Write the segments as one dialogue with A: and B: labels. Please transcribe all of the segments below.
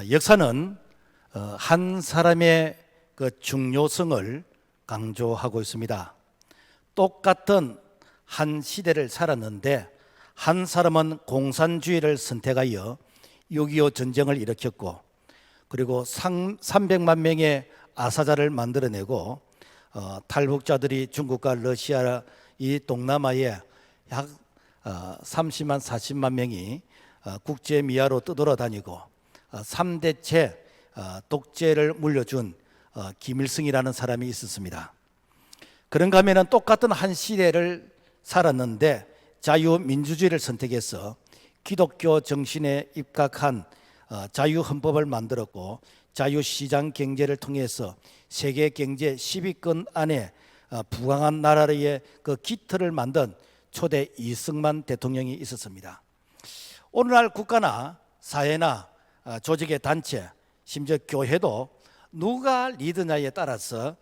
A: 역사는 한 사람의 그 중요성을 강조하고 있습니다. 똑같은 한 시대를 살았는데 한 사람은 공산주의를 선택하여 6.25 전쟁을 일으켰고, 그리고 300만 명의 아사자를 만들어내고 탈북자들이 중국과 러시아 이 동남아에 약 30만 40만 명이 국제 미하로 떠돌아다니고 3대째 독재를 물려준 김일성이라는 사람이 있었습니다. 그런가 하면 똑같은 한 시대를 살았는데 자유민주주의를 선택해서 기독교 정신에 입각한 자유헌법을 만들었고, 자유시장 경제를 통해서 세계 경제 10위권 안에 부강한 나라의 그 기틀을 만든 초대 이승만 대통령이 있었습니다. 오늘날 국가나 사회나 조직의 단체, 심지어 교회도 누가 리드냐에 따라서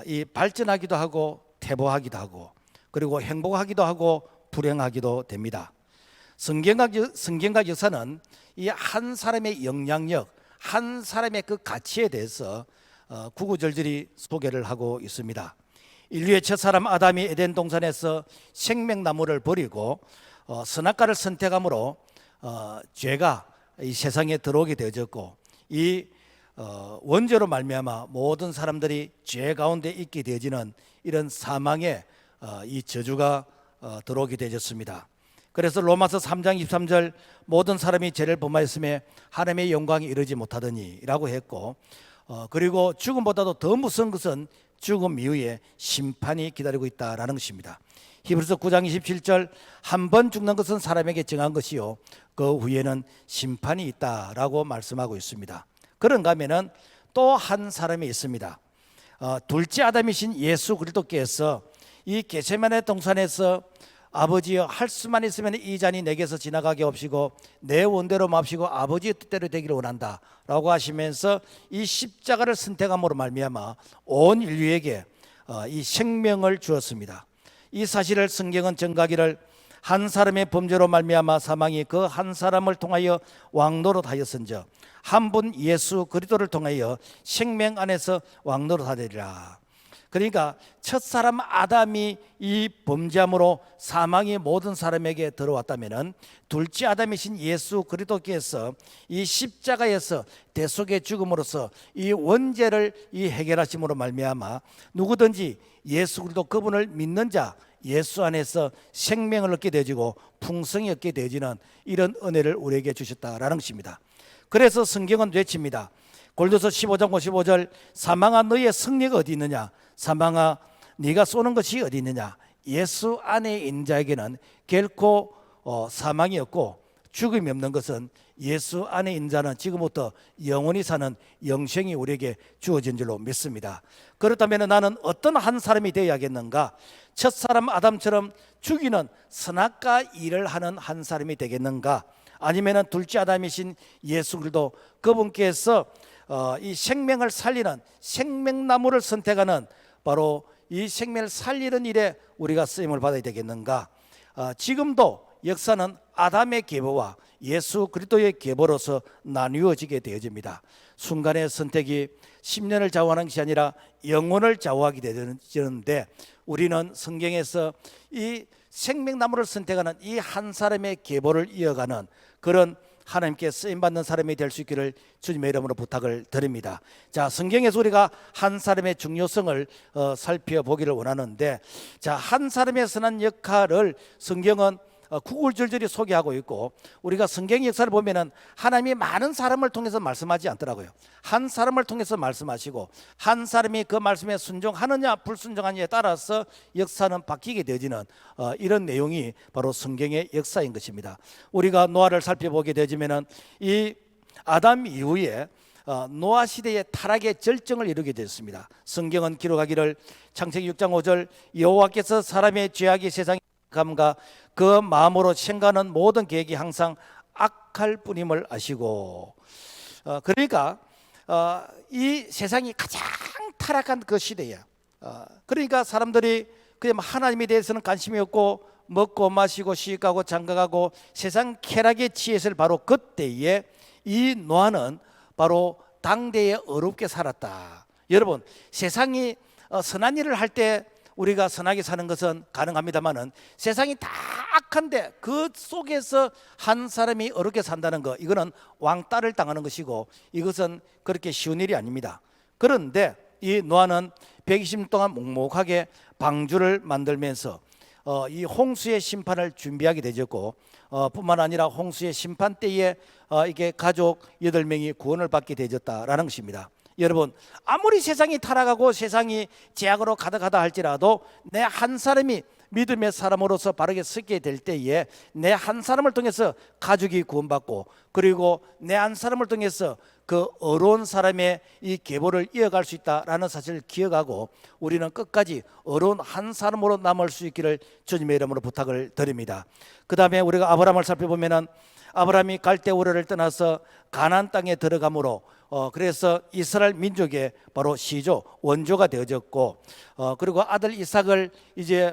A: 이 발전하기도 하고 퇴보하기도 하고, 그리고 행복하기도 하고 불행하기도 됩니다. 성경과 역사는 이 한 사람의 영향력, 한 사람의 그 가치에 대해서 구구절절히 소개를 하고 있습니다. 인류의 첫사람 아담이 에덴 동산에서 생명나무를 버리고 선악과를 선택함으로 죄가 이 세상에 들어오게 되어졌고, 이 원죄로 말미암아 모든 사람들이 죄 가운데 있게 되어지는 이런 사망의 이 저주가 들어오게 되어졌습니다. 그래서 로마서 3장 23절 모든 사람이 죄를 범하였음에 하나님의 영광이 이르지 못하더니 라고 했고, 그리고 죽음보다도 더 무서운 것은 죽음 이후에 심판이 기다리고 있다라는 것입니다. 히브리서 9장 27절 한 번 죽는 것은 사람에게 정한 것이요 그 후에는 심판이 있다라고 말씀하고 있습니다. 그런가 하면은 또 한 사람이 있습니다. 둘째 아담이신 예수 그리스도께서 이 겟세마네 동산에서 아버지여 할 수만 있으면 이 잔이 내게서 지나가게 없이고 내 원대로 맙시고 아버지의 뜻대로 되기를 원한다 라고 하시면서 이 십자가를 선택함으로 말미암아 온 인류에게 이 생명을 주었습니다. 이 사실을 성경은 전가기를 한 사람의 범죄로 말미암아 사망이 그 한 사람을 통하여 왕노릇하였은즉 한 분 예수 그리스도를 통하여 생명 안에서 왕노릇하리라. 그러니까 첫사람 아담이 이 범죄함으로 사망이 모든 사람에게 들어왔다면 둘째 아담이신 예수 그리스도께서 이 십자가에서 대속의 죽음으로써 이 원죄를 이 해결하심으로 말미암아 누구든지 예수 그리스도 그분을 믿는 자 예수 안에서 생명을 얻게 되어지고 풍성히 얻게 되어지는 이런 은혜를 우리에게 주셨다라는 것입니다. 그래서 성경은 외칩니다. 골로새 15장 55절 사망아 너희의 승리가 어디 있느냐, 사망아 네가 쏘는 것이 어디 있느냐. 예수 안에 있는 자에게는 결코 사망이 없고 죽음이 없는 것은 예수 안에 있는 자는 지금부터 영원히 사는 영생이 우리에게 주어진 줄로 믿습니다. 그렇다면 나는 어떤 한 사람이 되어야겠는가? 첫사람 아담처럼 죽이는 선악과 일을 하는 한 사람이 되겠는가? 아니면 둘째 아담이신 예수 그리스도 그분께서 이 생명을 살리는 생명나무를 선택하는 바로 이 생명을 살리는 일에 우리가 쓰임을 받아야 되겠는가? 지금도 역사는 아담의 계보와 예수 그리스도의 계보로서 나뉘어지게 되어집니다. 순간의 선택이 10년을 좌우하는 것이 아니라 영혼을 좌우하게 되는데, 우리는 성경에서 이 생명나무를 선택하는 이 한 사람의 계보를 이어가는 그런 하나님께 쓰임받는 사람이 될 수 있기를 주님의 이름으로 부탁을 드립니다. 자, 성경에서 우리가 한 사람의 중요성을 살펴보기를 원하는데, 자, 한 사람의 선한 역할을 성경은 구글절절히 소개하고 있고, 우리가 성경 역사를 보면은 하나님이 많은 사람을 통해서 말씀하지 않더라고요. 한 사람을 통해서 말씀하시고, 한 사람이 그 말씀에 순종하느냐 불순종하느냐에 따라서 역사는 바뀌게 되어지는 이런 내용이 바로 성경의 역사인 것입니다. 우리가 노아를 살펴보게 되지면은 이 아담 이후에 노아 시대의 타락의 절정을 이루게 되었습니다. 성경은 기록하기를 창세기 6장 5절 여호와께서 사람의 죄악이 세상에 감과 그 마음으로 생각하는 모든 계획이 항상 악할 뿐임을 아시고, 그러니까 이 세상이 가장 타락한 그 시대야. 그러니까 사람들이 그냥 하나님에 대해서는 관심이 없고 먹고 마시고 시집가고 장가가고 세상 쾌락에 취했을 바로 그때에 이 노아는 바로 당대에 어렵게 살았다. 여러분, 세상이 선한 일을 할 때 우리가 선하게 사는 것은 가능합니다만은 세상이 다 악한데 그 속에서 한 사람이 어렵게 산다는 거, 이거는 왕따를 당하는 것이고 이것은 그렇게 쉬운 일이 아닙니다. 그런데 이 노아는 120년 동안 묵묵하게 방주를 만들면서 이 홍수의 심판을 준비하게 되었고, 뿐만 아니라 홍수의 심판 때에 이게 가족 8명이 구원을 받게 되었다라는 것입니다. 여러분, 아무리 세상이 타락하고 세상이 죄악으로 가득하다 할지라도 내 한 사람이 믿음의 사람으로서 바르게 서게 될 때에 내 한 사람을 통해서 가족이 구원받고, 그리고 내 한 사람을 통해서 그 어려운 사람의 이 계보를 이어갈 수 있다라는 사실을 기억하고 우리는 끝까지 어려운 한 사람으로 남을 수 있기를 주님의 이름으로 부탁을 드립니다. 그 다음에 우리가 아브라함을 살펴보면은 아브라함이 갈대우르를 떠나서 가나안 땅에 들어가므로 그래서 이스라엘 민족의 바로 시조 원조가 되어졌고, 그리고 아들 이삭을 이제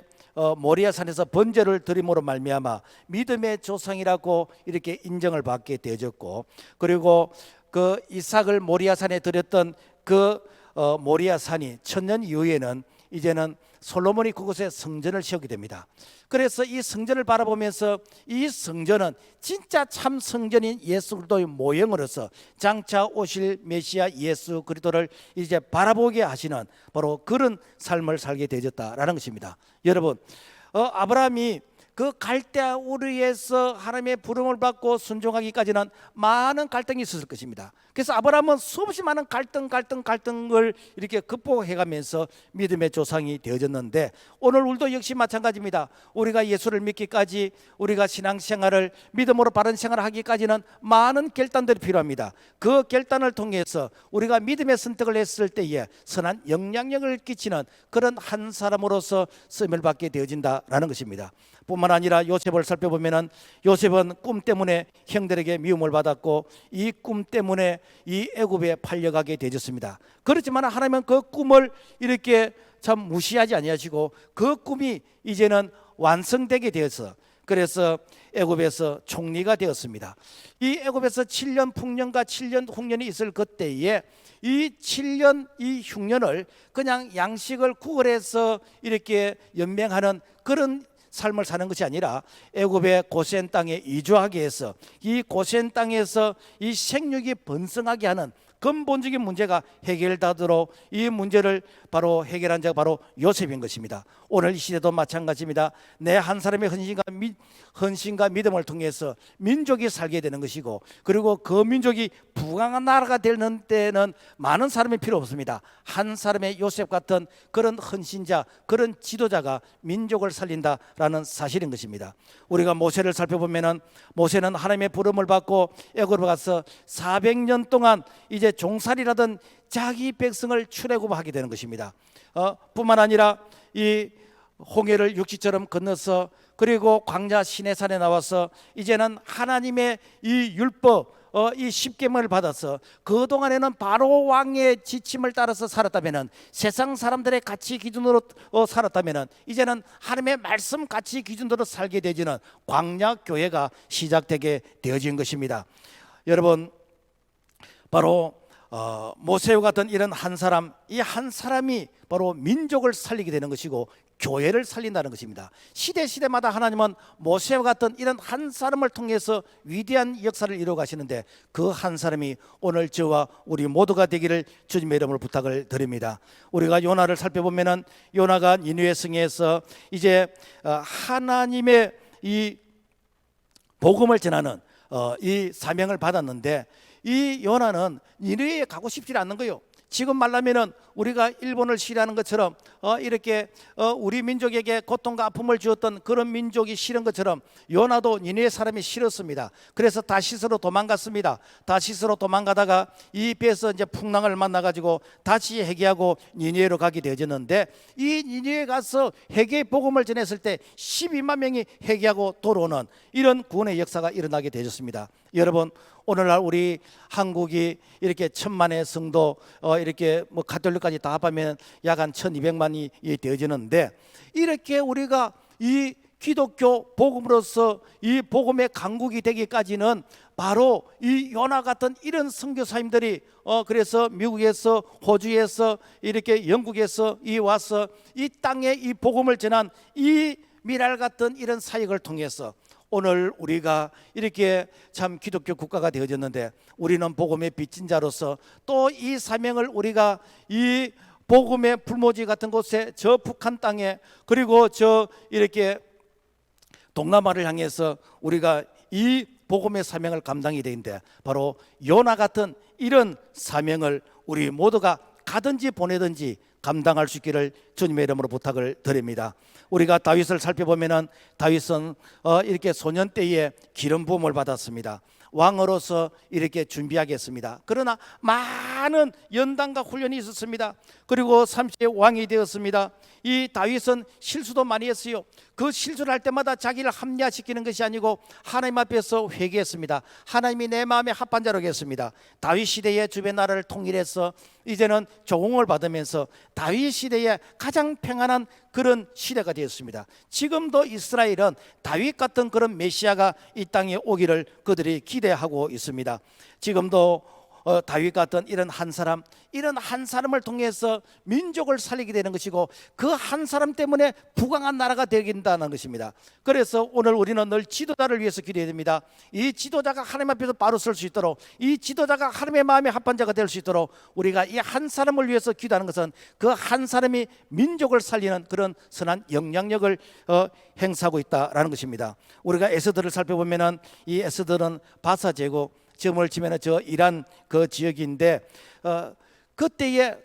A: 모리아 산에서 번제를 드림으로 말미암아 믿음의 조상이라고 이렇게 인정을 받게 되어졌고, 그리고 그 이삭을 모리아 산에 드렸던 그 모리아 산이 천년 이후에는 이제는 솔로몬이 그곳에 성전을 세우게 됩니다. 그래서 이 성전을 바라보면서 이 성전은 진짜 참 성전인 예수 그리스도의 모형으로서 장차 오실 메시아 예수 그리스도를 이제 바라보게 하시는 바로 그런 삶을 살게 되었다라는 것입니다. 여러분, 아브라함이 그 갈대우르에서 하나님의 부름을 받고 순종하기까지는 많은 갈등이 있었을 것입니다. 그래서 아브라함은 수없이 많은 갈등을 이렇게 극복해가면서 믿음의 조상이 되어졌는데, 오늘 우리도 역시 마찬가지입니다. 우리가 예수를 믿기까지, 우리가 신앙생활을 믿음으로 바른 생활을 하기까지는 많은 결단들이 필요합니다. 그 결단을 통해서 우리가 믿음의 선택을 했을 때에 선한 영향력을 끼치는 그런 한 사람으로서 쓰임을 받게 되어진다라는 것입니다. 뿐만 아니라 요셉을 살펴보면은 요셉은 꿈 때문에 형들에게 미움을 받았고 이 꿈 때문에 이 애굽에 팔려가게 되었습니다. 그렇지만 하나님은 그 꿈을 이렇게 참 무시하지 아니하시고 그 꿈이 이제는 완성되게 되어서 그래서 애굽에서 총리가 되었습니다. 이 애굽에서 7년 풍년과 7년 홍년이 있을 그때에 이 7년 이 흉년을 그냥 양식을 구걸해서 이렇게 연명하는 그런 삶을 사는 것이 아니라 애굽의 고센 땅에 이주하게 해서 이 고센 땅에서 이 생육이 번성하게 하는 근본적인 문제가 해결되도록 이 문제를 바로 해결한 자가 바로 요셉인 것입니다. 오늘 이 시대도 마찬가지입니다. 내 한 사람의 헌신과 믿음을 통해서 민족이 살게 되는 것이고, 그리고 그 민족이 부강한 나라가 되는 때는 많은 사람이 필요 없습니다. 한 사람의 요셉 같은 그런 헌신자, 그런 지도자가 민족을 살린다라는 사실인 것입니다. 우리가 모세를 살펴보면은 모세는 하나님의 부름을 받고 애굽으로 가서 400년 동안 이제 종살이라던 자기 백성을 출애굽하게 되는 것입니다. 뿐만 아니라 이 홍해를 육지처럼 건너서 그리고 광야 시내산에 나와서 이제는 하나님의 이 율법 이 십계명을 받아서 그동안에는 바로 왕의 지침을 따라서 살았다면은 세상 사람들의 가치 기준으로 살았다면은 이제는 하나님의 말씀 가치 기준으로 살게 되지는 광야 교회가 시작되게 되어진 것입니다. 여러분, 바로 모세와 같은 이런 한 사람, 이 한 사람이 바로 민족을 살리게 되는 것이고 교회를 살린다는 것입니다. 시대마다 하나님은 모세와 같은 이런 한 사람을 통해서 위대한 역사를 이루어 가시는데 그 한 사람이 오늘 저와 우리 모두가 되기를 주님의 이름으로 부탁을 드립니다. 우리가 요나를 살펴보면은 요나가 니느웨 성에서 이제 하나님의 이 복음을 전하는 이 사명을 받았는데 이 요나는 니느웨에 가고 싶지 않는 거예요. 지금 말하면은 우리가 일본을 싫어하는 것처럼 이렇게 우리 민족에게 고통과 아픔을 주었던 그런 민족이 싫은 것처럼 요나도 니느웨 사람이 싫었습니다. 그래서 다시스로 도망갔습니다. 다시스로 도망가다가 이 배에서 이제 풍랑을 만나가지고 다시 회개하고 니느웨로 가게 되어졌는데 이 니느웨에 가서 회개 복음을 전했을 때 12만 명이 회개하고 돌아오는 이런 구원의 역사가 일어나게 되었습니다. 여러분, 오늘날 우리 한국이 이렇게 1,000만의 성도 이렇게 뭐 가톨릭까지 다 합하면 약 한 1,200만이 되어지는데 이렇게 우리가 이 기독교 복음으로서 이 복음의 강국이 되기까지는 바로 이 요나 같은 이런 선교사님들이 그래서 미국에서, 호주에서, 이렇게 영국에서 와서 이 땅에 이 복음을 전한 이 미랄 같은 이런 사역을 통해서 오늘 우리가 이렇게 참 기독교 국가가 되어졌는데, 우리는 복음의 빚진 자로서 또 이 사명을 우리가 이 복음의 풀모지 같은 곳에, 저 북한 땅에, 그리고 저 이렇게 동남아를 향해서 우리가 이 복음의 사명을 감당이 되는데, 바로 요나 같은 이런 사명을 우리 모두가 가든지 보내든지 감당할 수 있기를 주님의 이름으로 부탁을 드립니다. 우리가 다윗을 살펴보면은 다윗은 이렇게 소년 때에 기름 부음을 받았습니다. 왕으로서 이렇게 준비하겠습니다. 그러나 많은 연단과 훈련이 있었습니다. 그리고 30세 왕이 되었습니다. 이 다윗은 실수도 많이 했어요. 그 실수를 할 때마다 자기를 합리화시키는 것이 아니고 하나님 앞에서 회개했습니다. 하나님이 내 마음에 합한 자라고 했습니다. 다윗 시대에 주변 나라를 통일해서 이제는 조공을 받으면서 다윗 시대에 가장 평안한 그런 시대가 되었습니다. 지금도 이스라엘은 다윗 같은 그런 메시아가 이 땅에 오기를 그들이 기대하고 있습니다. 지금도 다윗 같은 이런 한 사람을 통해서 민족을 살리게 되는 것이고, 그 한 사람 때문에 부강한 나라가 되긴다는 것입니다. 그래서 오늘 우리는 늘 지도자를 위해서 기도해야 됩니다. 이 지도자가 하나님 앞에서 바로 설 수 있도록, 이 지도자가 하나님의 마음에 합한 자가 될 수 있도록 우리가 이 한 사람을 위해서 기도하는 것은 그 한 사람이 민족을 살리는 그런 선한 영향력을 행사하고 있다라는 것입니다. 우리가 에스더를 살펴보면은 이 에스더는 바사 제국, 지금을 치면 저 이란 그 지역인데, 그때에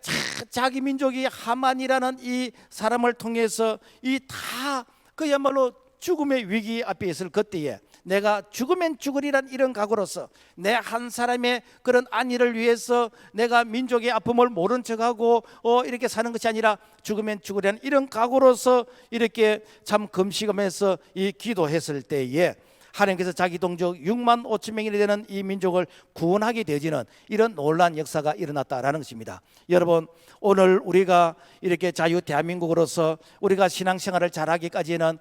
A: 자기 민족이 하만이라는 이 사람을 통해서 이 다 그야말로 죽음의 위기 앞에 있을 그때에 내가 죽으면 죽으리란 이런 각오로서 내 한 사람의 그런 안위를 위해서 내가 민족의 아픔을 모른 척하고 이렇게 사는 것이 아니라 죽으면 죽으리란 이런 각오로서 이렇게 참 금식하면서 이 기도했을 때에 하나님께서 자기 동족 6만 5천 명이 되는 이 민족을 구원하게 되어지는 이런 놀라운 역사가 일어났다라는 것입니다. 여러분, 오늘 우리가 이렇게 자유 대한민국으로서 우리가 신앙생활을 잘하기까지는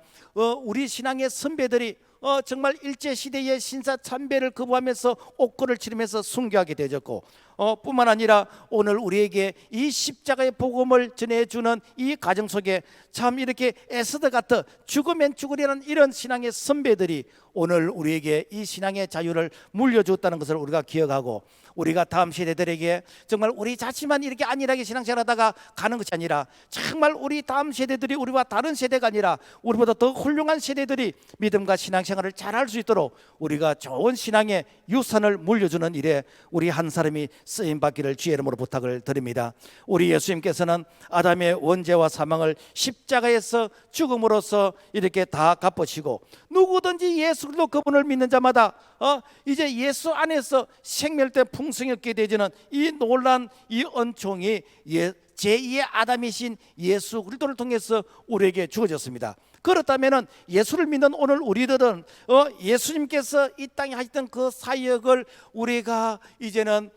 A: 우리 신앙의 선배들이 정말 일제시대의 신사참배를 거부하면서 옥고를 치르면서 순교하게 되었고, 뿐만 아니라 오늘 우리에게 이 십자가의 복음을 전해주는 이 가정 속에 참 이렇게 에스더 같은 죽으면 죽으리라는 이런 신앙의 선배들이 오늘 우리에게 이 신앙의 자유를 물려주었다는 것을 우리가 기억하고, 우리가 다음 세대들에게 정말 우리 자신만 이렇게 안일하게 신앙생활하다가 가는 것이 아니라 정말 우리 다음 세대들이 우리와 다른 세대가 아니라 우리보다 더 훌륭한 세대들이 믿음과 신앙생활을 잘할 수 있도록 우리가 좋은 신앙의 유산을 물려주는 일에 우리 한 사람이 쓰임받기를 주의 이름으로 부탁을 드립니다. 우리 예수님께서는 아담의 원죄와 사망을 십자가에서 죽음으로써 이렇게 다 갚으시고, 누구든지 예수 그리스도 그분을 믿는 자마다 이제 예수 안에서 생멸된 풍성이 얻게 되지는 이 놀란 이 은총이 제2의 아담이신 예수 그리스도를 통해서 우리에게 주어졌습니다. 그렇다면 예수를 믿는 오늘 우리들은 예수님께서 이 땅에 하셨던 그 사역을 우리가 이제는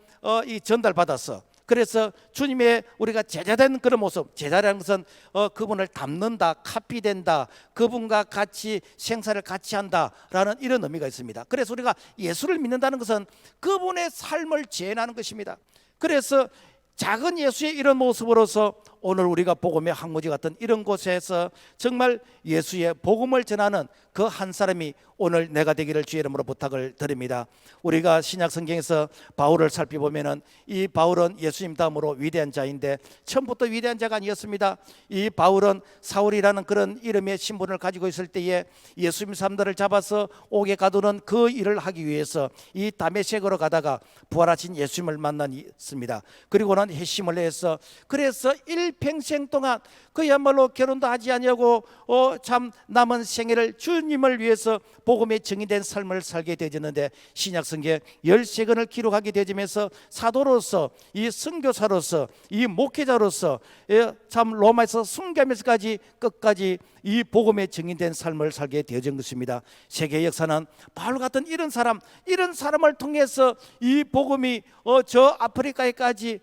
A: 이 전달받아서, 그래서 주님의 우리가 제자된 그런 모습, 제자라는 것은 그분을 닮는다, 카피된다, 그분과 같이 생사를 같이 한다라는 이런 의미가 있습니다. 그래서 우리가 예수를 믿는다는 것은 그분의 삶을 재현하는 것입니다. 그래서 작은 예수의 이런 모습으로서 오늘 우리가 복음의 항무지 같은 이런 곳에서 정말 예수의 복음을 전하는 그 한 사람이 오늘 내가 되기를 주의 이름으로 부탁을 드립니다. 우리가 신약 성경에서 바울을 살펴보면은 이 바울은 예수님 다음으로 위대한 자인데 처음부터 위대한 자가 아니었습니다. 이 바울은 사울이라는 그런 이름의 신분을 가지고 있을 때에 예수님 사람들을 잡아서 옥에 가두는 그 일을 하기 위해서 이 다메섹으로 가다가 부활하신 예수님을 만났습니다. 그리고는 회심을 해서 그래서 일평생 동안 그야말로 결혼도 하지 아니하고 참 남은 생애를 주님을 위해서 복음의 증인된 삶을 살게 되었는데, 신약성경 13권을 기록하게 되면서 사도로서, 이 선교사로서, 이 목회자로서 참 로마에서 순교하면서까지 끝까지 이 복음의 증인된 삶을 살게 되어진 것입니다. 세계 역사는 바울 같은 이런 사람을 통해서 이 복음이 저 아프리카에까지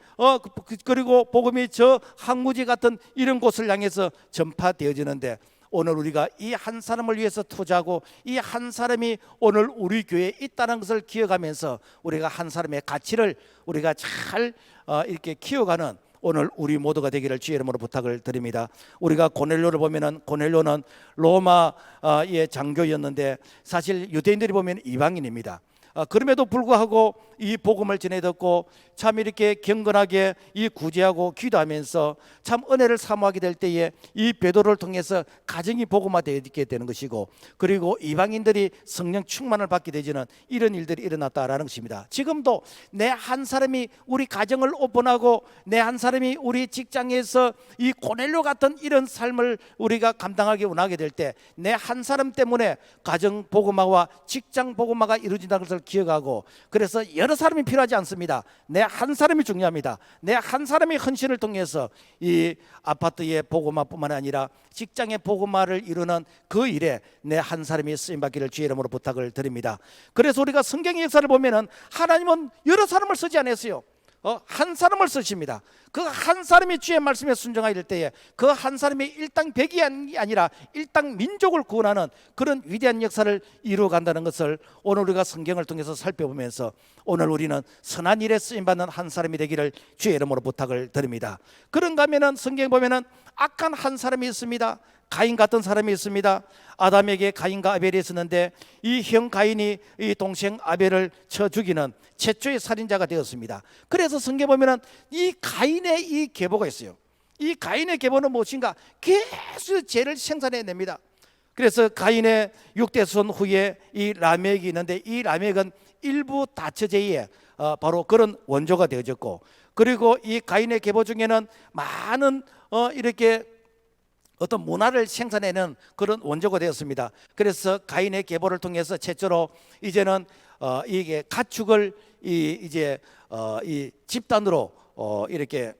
A: 그리고 복음이 저 항무지 같은 이런 곳을 향해서 전파되어지는데, 오늘 우리가 이 한 사람을 위해서 투자하고 이 한 사람이 오늘 우리 교회에 있다는 것을 기억하면서 우리가 한 사람의 가치를 우리가 잘 이렇게 키워가는 오늘 우리 모두가 되기를 주의 이름으로 부탁을 드립니다. 우리가 고넬료를 보면은 고넬료는 로마의 장교였는데 사실 유대인들이 보면 이방인입니다. 그럼에도 불구하고 이 복음을 전해 듣고 참 이렇게 경건하게 이 구제하고 기도하면서 참 은혜를 사모하게 될 때에 이 베드로를 통해서 가정이 복음화되게 되는 것이고, 그리고 이방인들이 성령 충만을 받게 되지는 이런 일들이 일어났다라는 것입니다. 지금도 내 한 사람이 우리 가정을 오픈하고 내 한 사람이 우리 직장에서 이 고넬료 같은 이런 삶을 우리가 감당하게 원하게 될 때 내 한 사람 때문에 가정 복음화와 직장 복음화가 이루어진다는 것을 기억하고, 그래서 여러 사람이 필요하지 않습니다. 내 한 사람이 중요합니다. 내 한 사람의 헌신을 통해서 이 아파트의 복음화뿐만 아니라 직장의 복음화를 이루는 그 일에 내 한 사람이 쓰임받기를 주의 이름으로 부탁을 드립니다. 그래서 우리가 성경의 역사를 보면은 하나님은 여러 사람을 쓰지 않았어요. 한 사람을 쓰십니다. 그 한 사람이 주의 말씀에 순종하게 될 때에 그 한 사람이 일당 백이 아니라 일당 민족을 구원하는 그런 위대한 역사를 이루어간다는 것을 오늘 우리가 성경을 통해서 살펴보면서 오늘 우리는 선한 일에 쓰임받는 한 사람이 되기를 주의 이름으로 부탁을 드립니다. 그런가 하면은 성경에 보면은 악한 한 사람이 있습니다. 가인 같은 사람이 있습니다. 아담에게 가인과 아벨이 있었는데 이 형 가인이 이 동생 아벨을 쳐 죽이는 최초의 살인자가 되었습니다. 그래서 성경에 보면은 이 가인의 이 계보가 있어요. 이 가인의 계보는 무엇인가? 계속 죄를 생산해냅니다. 그래서 가인의 6대 손 후에 이 라멕이 있는데 이 라멕은 일부 다처제의 바로 그런 원조가 되어졌고, 그리고 이 가인의 계보 중에는 많은 이렇게 어떤 문화를 생산해내는 그런 원조가 되었습니다. 그래서 가인의 계보를 통해서 최초로 이제는 이게 가축을 이제 이 집단으로 이렇게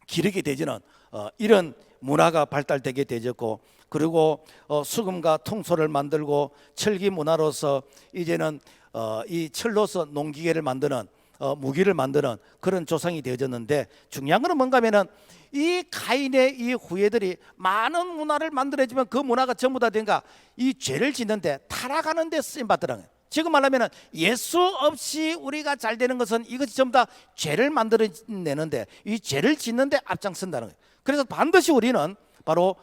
A: 기르게 되지는 이런 문화가 발달되게 되었고, 그리고 수금과 통소를 만들고 철기 문화로서 이제는 이 철로서 농기계를 만드는 무기를 만드는 그런 조상이 되어졌는데, 중요한 것은 뭔가 하면은 이 가인의 이 후예들이 많은 문화를 만들어지면 그 문화가 전부 다 된가 이 죄를 짓는데 타락하는 데 쓰임 받더라고요. 지금 말하면 예수 없이 우리가 잘 되는 것은 이것이 전부 다 죄를 만들어내는데 이 죄를 짓는데 앞장선다는 거예요. 그래서 반드시 우리는 바로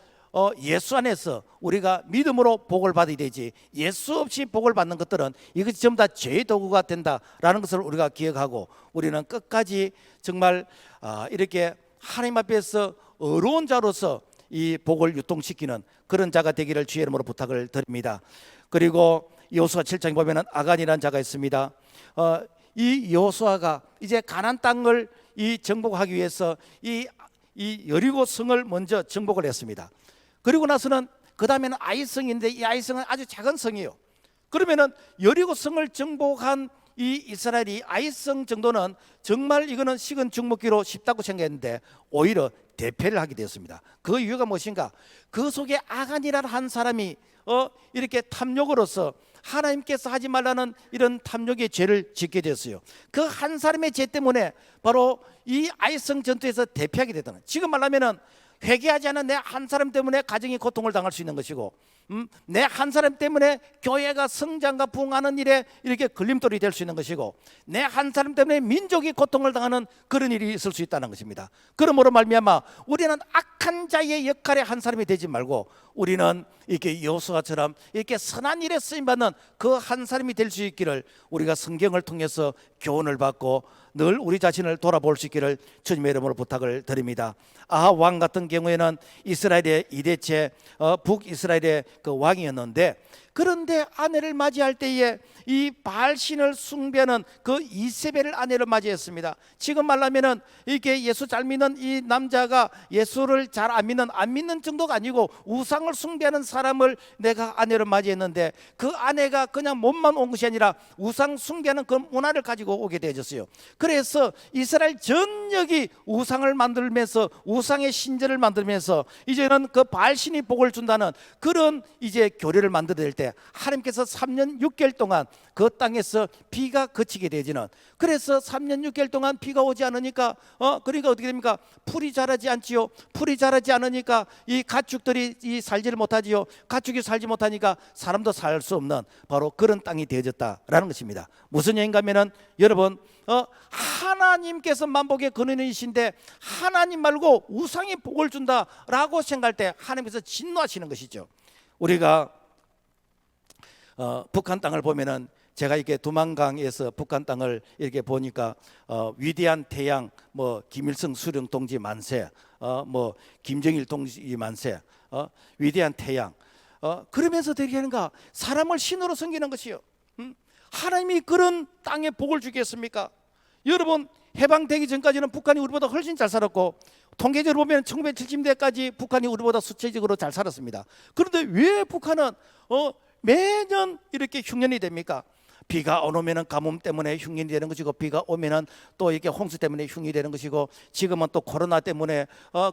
A: 예수 안에서 우리가 믿음으로 복을 받아야 되지, 예수 없이 복을 받는 것들은 이것이 전부 다 죄의 도구가 된다라는 것을 우리가 기억하고, 우리는 끝까지 정말 이렇게 하나님 앞에서 어려운 자로서 이 복을 유통시키는 그런 자가 되기를 주의 이름으로 부탁을 드립니다. 그리고 여호수아 7장에 보면은 아간이라는 자가 있습니다. 이 여호수아가 이제 가나안 땅을 이 정복하기 위해서 이 여리고 성을 먼저 정복을 했습니다. 그리고 나서는 그 다음에는 아이성인데 이 아이성은 아주 작은 성이에요. 그러면은 여리고 성을 정복한 이 이스라엘이 아이성 정도는 정말 이거는 식은 죽 먹기로 쉽다고 생각했는데 오히려 대패를 하게 되었습니다. 그 이유가 무엇인가? 그 속에 아간이라는 한 사람이 이렇게 탐욕으로서 하나님께서 하지 말라는 이런 탐욕의 죄를 짓게 되었어요. 그 한 사람의 죄 때문에 바로 이 아이성 전투에서 대패하게 되더라. 지금 말하면은 회개하지 않은 내 한 사람 때문에 가정이 고통을 당할 수 있는 것이고, 내 한 사람 때문에 교회가 성장과 부흥하는 일에 이렇게 걸림돌이 될 수 있는 것이고, 내 한 사람 때문에 민족이 고통을 당하는 그런 일이 있을 수 있다는 것입니다. 그러므로 말미암아 우리는 악한 자의 역할의 한 사람이 되지 말고 우리는 이렇게 여호수아처럼 이렇게 선한 일에 쓰임받는 그 한 사람이 될 수 있기를 우리가 성경을 통해서 교훈을 받고 늘 우리 자신을 돌아볼 수 있기를 주님의 이름으로 부탁을 드립니다. 아합 왕 같은 경우에는 이스라엘의 이대체 북이스라엘의 그 왕이었는데, 그런데 아내를 맞이할 때에 이 바알신을 숭배하는 그 이세벨을 아내를 맞이했습니다. 지금 말하면은 이게 예수 잘 믿는 이 남자가 예수를 잘 안 믿는 정도가 아니고 우상을 숭배하는 사람을 내가 아내로 맞이했는데, 그 아내가 그냥 몸만 온 것이 아니라 우상 숭배하는 그 문화를 가지고 오게 되어졌어요. 그래서 이스라엘 전역이 우상을 만들면서 우상의 신전을 만들면서 이제는 그 바알신이 복을 준다는 그런 이제 교리를 만들어낼 때 하나님께서 3년 6개월 동안 그 땅에서 비가 그치게 되지는, 그래서 3년 6개월 동안 비가 오지 않으니까 그러니까 어떻게 됩니까? 풀이 자라지 않지요. 풀이 자라지 않으니까 이 가축들이 살지를 못하지요. 가축이 살지 못하니까 사람도 살 수 없는 바로 그런 땅이 되어졌다라는 것입니다. 무슨 얘기인가 하면은 여러분, 하나님께서 만복의 근원이신데 하나님 말고 우상이 복을 준다라고 생각할 때 하나님께서 진노하시는 것이죠. 우리가 북한 땅을 보면은, 제가 이렇게 두만강에서 북한 땅을 이렇게 보니까 위대한 태양, 뭐 김일성 수령 동지 만세, 뭐 김정일 동지 만세, 위대한 태양, 그러면서 되게 하는가? 사람을 신으로 섬기는 것이요. 하나님이 그런 땅에 복을 주겠습니까? 여러분, 해방되기 전까지는 북한이 우리보다 훨씬 잘 살았고, 통계적으로 보면 1970년대까지 북한이 우리보다 수치적으로 잘 살았습니다. 그런데 왜 북한은 매년 이렇게 흉년이 됩니까? 비가 안 오면은 가뭄 때문에 흉년이 되는 것이고, 비가 오면은 또 이렇게 홍수 때문에 흉년이 되는 것이고, 지금은 또 코로나 때문에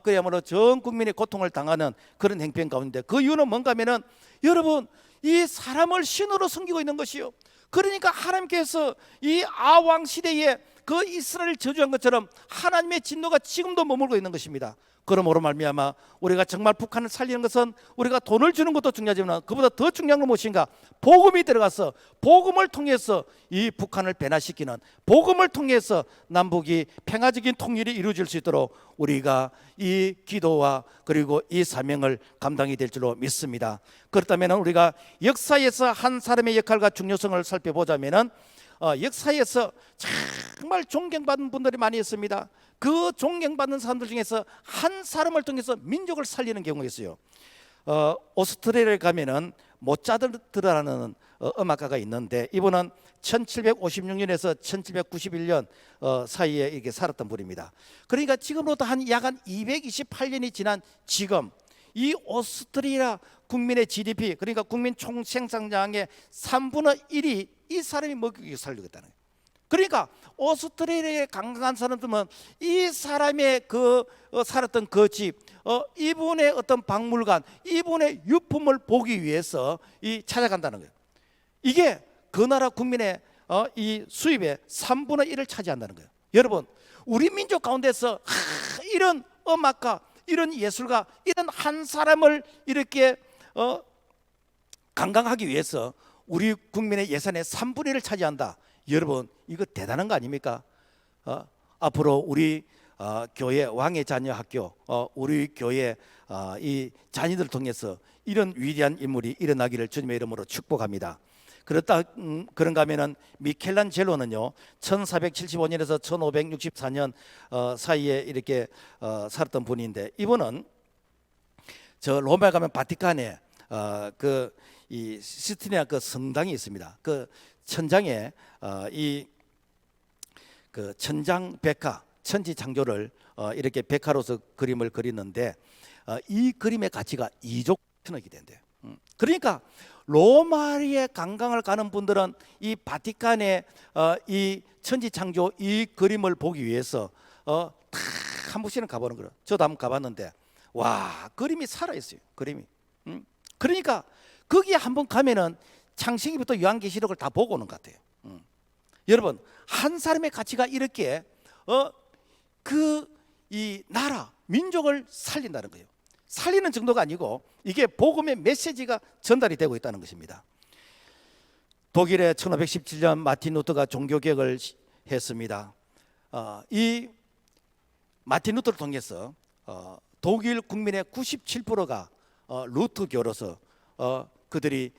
A: 그야말로 전 국민이 고통을 당하는 그런 행편 가운데, 그 이유는 뭔가 하면은 여러분, 이 사람을 신으로 섬기고 있는 것이요. 그러니까 하나님께서 이 아왕 시대에 그 이스라엘 저주한 것처럼 하나님의 진노가 지금도 머물고 있는 것입니다. 그러므로 말미암아 우리가 정말 북한을 살리는 것은 우리가 돈을 주는 것도 중요하지만 그보다 더 중요한 건 무엇인가? 복음이 들어가서 복음을 통해서 이 북한을 변화시키는, 복음을 통해서 남북이 평화적인 통일이 이루어질 수 있도록 우리가 이 기도와 그리고 이 사명을 감당이 될 줄로 믿습니다. 그렇다면 우리가 역사에서 한 사람의 역할과 중요성을 살펴보자면 역사에서 정말 존경받는 분들이 많이 있습니다. 그 존경받는 사람들 중에서 한 사람을 통해서 민족을 살리는 경우가 있어요. 오스트레일리아에 가면은 모차르트라는 음악가가 있는데, 이분은 1756년에서 1791년 사이에 이렇게 살았던 분입니다. 그러니까 지금으로부터 약 228년이 지난 지금 이 오스트리아 국민의 GDP, 그러니까 국민 총생산량의 3분의 1이 이 사람이 먹이고 살리고 있다는 거예요. 그러니까 오스트레일리아의 강강한 사람들은 이 사람의 그 살았던 그 집, 이분의 어떤 박물관, 이분의 유품을 보기 위해서 찾아간다는 거예요. 이게 그 나라 국민의 이 수입의 3분의 1을 차지한다는 거예요. 여러분, 우리 민족 가운데서 이런 음악가, 이런 예술가, 이런 한 사람을 이렇게 관광하기 위해서 우리 국민의 예산의 3분의 1을 차지한다. 여러분, 이거 대단한 거 아닙니까? 앞으로 우리 교회 왕의 자녀 학교, 우리 교회 이 자녀들을 통해서 이런 위대한 인물이 일어나기를 주님의 이름으로 축복합니다. 그런가 하면은 미켈란젤로는요 1475년에서 1564년 사이에 이렇게 살았던 분인데, 이분은 저 로마에 가면 바티칸에 이 시스티니아 그 성당이 있습니다. 그 천장에 그 천장 백화, 천지 창조를 이렇게 백화로서 그림을 그리는데, 이 그림의 가치가 2조 천억이 된대요. 그러니까 로마에 관광을 가는 분들은 이 바티칸의 이 천지 창조 이 그림을 보기 위해서 한 번씩은 가보는 거예요. 저도 한번 가봤는데, 와, 그림이 살아있어요. 그림이. 그러니까 거기에 한번 가면은 창세기부터 요한계시록을 다 보고 오는 것 같아요. 여러분, 한 사람의 가치가 이렇게 이 나라, 민족을 살린다는 거예요. 살리는 정도가 아니고 이게 복음의 메시지가 전달이 되고 있다는 것입니다. 독일의 1517년 마틴 루터가 종교개혁을 했습니다. 이 마틴 루터를 통해서 독일 국민의 97%가 루터교로서 그들이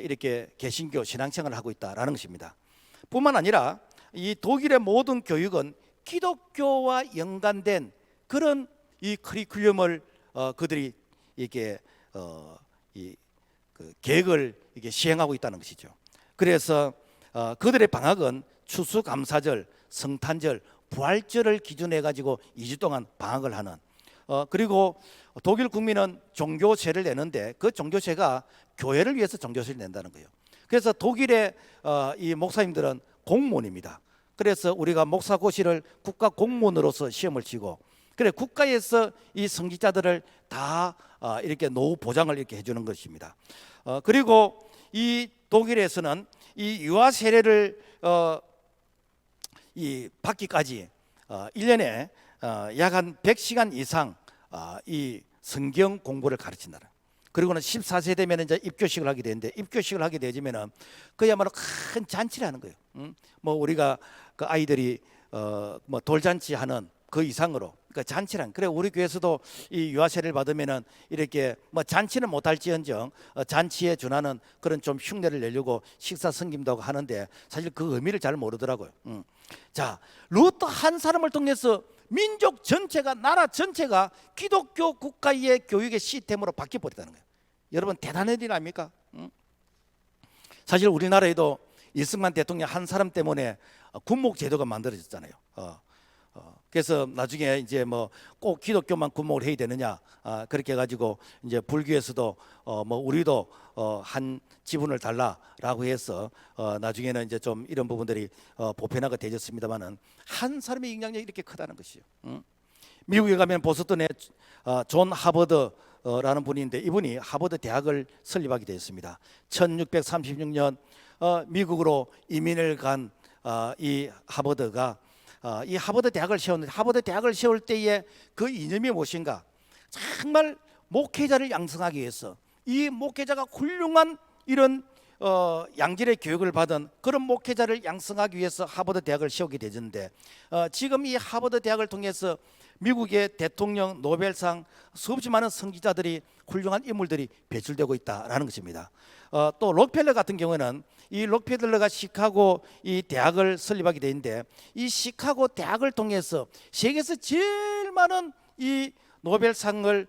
A: 이렇게 개신교 신앙생활을 하고 있다라는 것입니다. 뿐만 아니라 이 독일의 모든 교육은 기독교와 연관된 그런 이 커리큘럼을 그들이 이렇게 그 계획을 이렇게 시행하고 있다는 것이죠. 그래서 그들의 방학은 추수감사절, 성탄절, 부활절을 기준해 가지고 2주 동안 방학을 하는, 그리고 독일 국민은 종교세를 내는데 그 종교세가 교회를 위해서 종교세를 낸다는 거예요. 그래서 독일의 이 목사님들은 공무원입니다. 그래서 우리가 목사고시를 국가 공무원으로서 시험을 치고, 그래 국가에서 이 성직자들을 다 이렇게 노후 보장을 이렇게 해주는 것입니다. 그리고 이 독일에서는 이 유아 세례를 이 받기까지 1년에 약 한 100시간 이상 이 성경 공부를 가르친다. 그리고는 14세 되면 이제 입교식을 하게 되는데, 입교식을 하게 되면은 그야말로 큰 잔치를 하는 거예요. 뭐 우리가 그 아이들이 뭐 돌잔치 하는 그 이상으로 그 잔치란, 그래 우리 교회에서도 이 유아세례를 받으면은 이렇게 뭐 잔치는 못할지언정 잔치에 준하는 그런 좀 흉내를 내려고 식사 섬김도 하고 하는데, 사실 그 의미를 잘 모르더라고요. 자, 루터 한 사람을 통해서 민족 전체가, 나라 전체가 기독교 국가의 교육의 시스템으로 바뀌어 버렸다는 거예요. 여러분 대단한 일 아닙니까? 사실 우리나라에도 이승만 대통령 한 사람 때문에 군목 제도가 만들어졌잖아요. 그래서 나중에 이제 뭐 꼭 기독교만 군목을 해야 되느냐, 그렇게 해가지고 이제 불교에서도 뭐 우리도 한 지분을 달라라고 해서 나중에는 이제 좀 이런 부분들이 보편화가 되졌습니다만은, 한 사람의 영향력이 이렇게 크다는 것이요. 미국에 가면 보스턴에 존 하버드라는 분인데, 이분이 하버드 대학을 설립하게 되었습니다. 1636년 미국으로 이민을 간 이 하버드가 이 하버드 대학을 세웠는데, 하버드 대학을 세울 때의 그 이념이 무엇인가? 정말 목회자를 양성하기 위해서, 이 목회자가 훌륭한 이런 양질의 교육을 받은 그런 목회자를 양성하기 위해서 하버드 대학을 세우게 되는데, 지금 이 하버드 대학을 통해서 미국의 대통령, 노벨상, 수없이 많은 선지자들이, 훌륭한 인물들이 배출되고 있다라는 것입니다. 또 록펠러 같은 경우는, 이 록펠러가 시카고 이 대학을 설립하게 되는데, 이 시카고 대학을 통해서 세계에서 제일 많은 이 노벨상을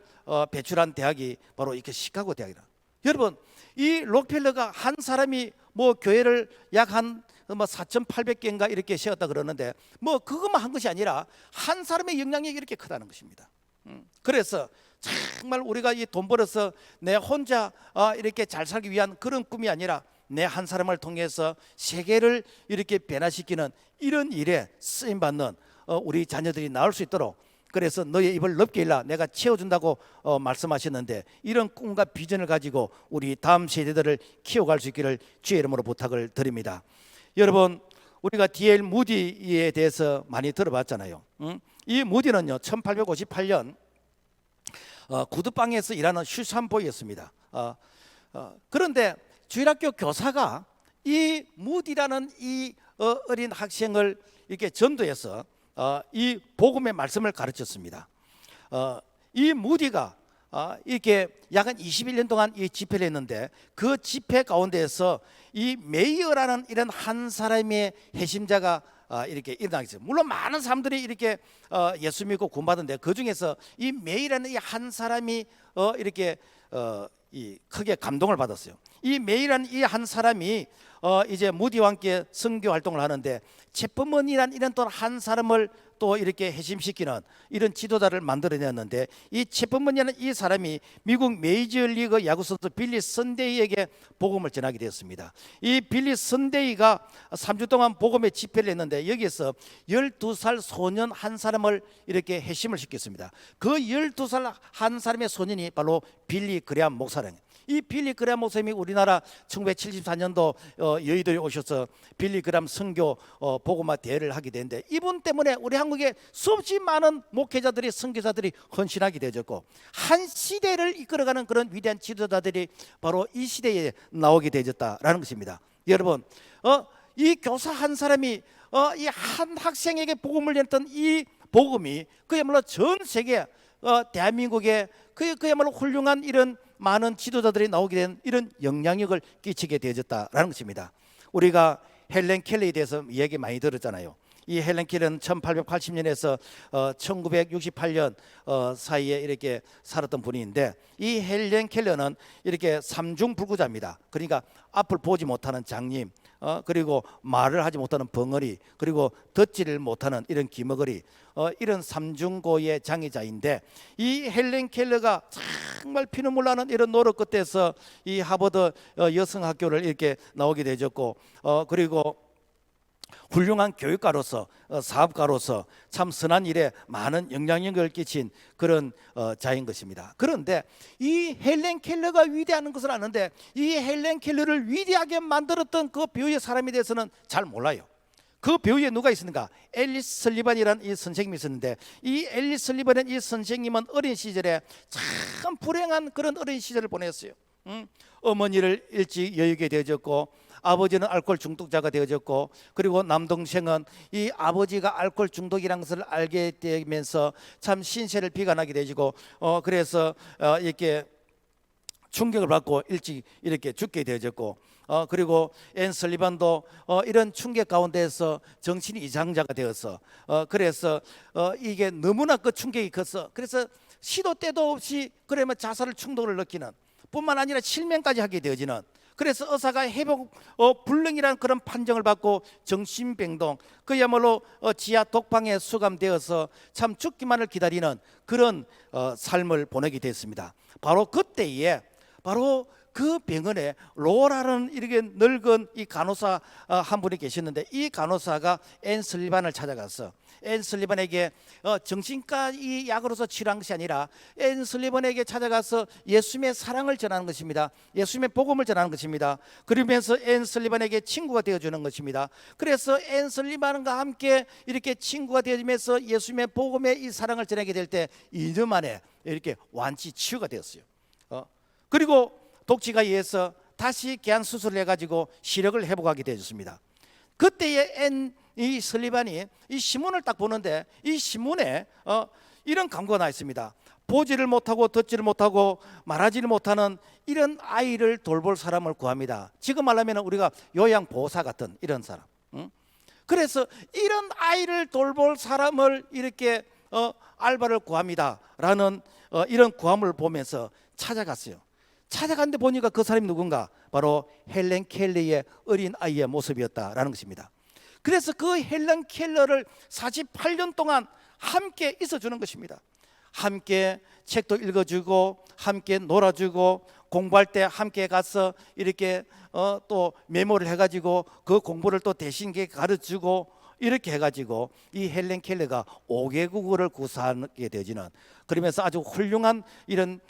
A: 배출한 대학이 바로 이렇게 시카고 대학이다. 여러분, 이 록펠러가 한 사람이 뭐 교회를 약 한 뭐 4,800개인가 이렇게 세웠다 그러는데, 뭐 그것만 한 것이 아니라 한 사람의 영향력이 이렇게 크다는 것입니다. 그래서 정말 우리가 이 돈 벌어서 내 혼자 이렇게 잘 살기 위한 그런 꿈이 아니라, 내 한 사람을 통해서 세계를 이렇게 변화시키는 이런 일에 쓰임 받는 우리 자녀들이 나올 수 있도록, 그래서 너의 입을 넓게 일라 내가 채워준다고 말씀하셨는데, 이런 꿈과 비전을 가지고 우리 다음 세대들을 키워갈 수 있기를 주의 이름으로 부탁을 드립니다. 여러분, 우리가 D.L. 무디에 대해서 많이 들어봤잖아요. 이 무디는요 1858년 구두방에서 일하는 슈산보이였습니다. 그런데 주일학교 교사가 이 무디라는 이 어린 학생을 이렇게 전도해서 이 복음의 말씀을 가르쳤습니다. 이 무디가 이렇게 약 한 21년 동안 이 집회를 했는데, 그 집회 가운데에서 이 메이어라는 이런 한 사람의 핵심자가 이렇게 일어나게 됐어요. 물론 많은 사람들이 이렇게 예수 믿고 구원받은데, 그 중에서 이 메이라는 이 한 사람이 이렇게 이 크게 감동을 받았어요. 이 메이라는 이 한 사람이 이제 무디와 함께 선교 활동을 하는데, 체퍼먼이라는 이런 또 한 사람을 또 이렇게 회심시키는 이런 지도자를 만들어냈는데, 이 체퍼먼이라는 이 사람이 미국 메이저리그 야구 선수 빌리 선데이에게 복음을 전하게 되었습니다. 이 빌리 선데이가 3주 동안 복음의 집회를 했는데, 여기에서 12살 소년 한 사람을 이렇게 회심을 시켰습니다. 그 12살 한 사람의 소년이 바로 빌리 그레암 목사랑. 이 빌리 그레암 목사님이 우리나라 1974년도 여의도에 오셔서 빌리 그레암 선교 복음화 대회를 하게 되는데, 이분 때문에 우리 한국에 수없이 많은 목회자들이, 선교사들이 헌신하게 되었고, 한 시대를 이끌어가는 그런 위대한 지도자들이 바로 이 시대에 나오게 되었다라는 것입니다. 여러분, 이 교사 한 사람이 이 한 학생에게 복음을 전했던 이 복음이 그야말로 전 세계 대한민국에 그야말로 훌륭한 이런 많은 지도자들이 나오게 된 이런 영향력을 끼치게 되어졌다라는 것입니다. 우리가 헬렌 켈러에 대해서 이야기 많이 들었잖아요. 이 헬렌 켈러는 1880년에서 1968년 사이에 이렇게 살았던 분인데, 이 헬렌 켈러는 이렇게 삼중불구자입니다. 그러니까 앞을 보지 못하는 장님, 그리고 말을 하지 못하는 벙어리, 그리고 듣지를 못하는 이런 기머거리, 이런 삼중고의 장애자인데, 이 헬렌 켈러가 정말 피눈물 나는 이런 노력 끝에서 이 하버드 여성학교를 이렇게 나오게 되었고, 그리고 훌륭한 교육가로서 사업가로서 참 선한 일에 많은 영향력을 끼친 그런 자인 것입니다. 그런데 이 헬렌 켈러가 위대한 것을 아는데 이 헬렌 켈러를 위대하게 만들었던 그 배우의 사람에 대해서는 잘 몰라요. 그 배우에 누가 있습니까? 앨리스 설리반이라는 이 선생님이 있었는데 이 앨리스 설리반은 이 선생님은 어린 시절에 참 불행한 그런 어린 시절을 보냈어요. 어머니를 일찍 여의게 되어졌고 아버지는 알코올 중독자가 되어졌고 그리고 남동생은 이 아버지가 알코올 중독이라는 것을 알게 되면서 참 신세를 비관하게 되지고 그래서 이렇게 충격을 받고 일찍 이렇게 죽게 되어졌고 그리고 앤 설리반도 이런 충격 가운데서 정신이 이상자가 되어서 그래서 이게 너무나 그 충격이 컸어. 그래서 시도 때도 없이 그러면 자살을 충동을 느끼는 뿐만 아니라 실명까지 하게 되어지는 그래서 의사가 회복 불능이라는 그런 판정을 받고 정신병동 그야말로 지하 독방에 수감되어서 참 죽기만을 기다리는 그런 삶을 보내게 됐습니다. 바로 그때에 바로 그 병원에 로라는 이렇게 늙은 이 간호사 한 분이 계셨는데 이 간호사가 앤 설리반을 찾아가서 앤 설리반에게 정신과 이 약으로서 치료한 것이 아니라 앤 설리반에게 찾아가서 예수님의 사랑을 전하는 것입니다. 예수님의 복음을 전하는 것입니다. 그러면서 앤 설리반에게 친구가 되어주는 것입니다. 그래서 앤 설리반과 함께 이렇게 친구가 되어지면서 예수님의 복음의 이 사랑을 전하게 될 때 2년 만에 이렇게 완치 치유가 되었어요. 그리고 독지가 의해서 다시 개안 수술을 해가지고 시력을 회복하게 되었습니다. 그때에 이 설리반이 이 신문을 딱 보는데 이 신문에 이런 광고가 나 있습니다. 보지를 못하고 듣지를 못하고 말하지를 못하는 이런 아이를 돌볼 사람을 구합니다. 지금 말하면 우리가 요양보호사 같은 이런 사람. 그래서 이런 아이를 돌볼 사람을 이렇게 알바를 구합니다라는 이런 구함을 보면서 찾아갔어요. 찾아갔는데 보니까 그 사람이 누군가 바로 헬렌 켈러의 어린 아이의 모습이었다라는 것입니다. 그래서 그 헬렌 켈러를 48년 동안 함께 있어주는 것입니다. 함께 책도 읽어주고 함께 놀아주고 공부할 때 함께 가서 이렇게 또 메모를 해가지고 그 공부를 또 대신 가르쳐주고 이렇게 해가지고 이 헬렌 켈러가 5개국어를 구사하게 되지는 그러면서 아주 훌륭한 이런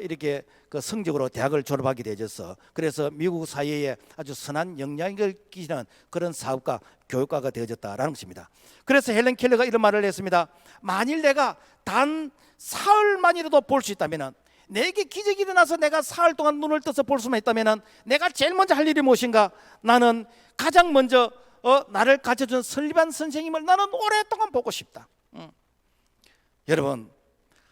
A: 이렇게 그 성적으로 대학을 졸업하게 되어서 그래서 미국 사회에 아주 선한 영향을 끼치는 그런 사업가 교육가가 되어졌다라는 것입니다. 그래서 헬렌 켈러가 이런 말을 했습니다. 만일 내가 단 사흘만이라도 볼 수 있다면 내게 기적이 일어나서 내가 사흘 동안 눈을 떠서 볼 수만 있다면 내가 제일 먼저 할 일이 무엇인가? 나는 가장 먼저 나를 가르쳐준 설리반 선생님을 나는 오랫동안 보고 싶다. 여러분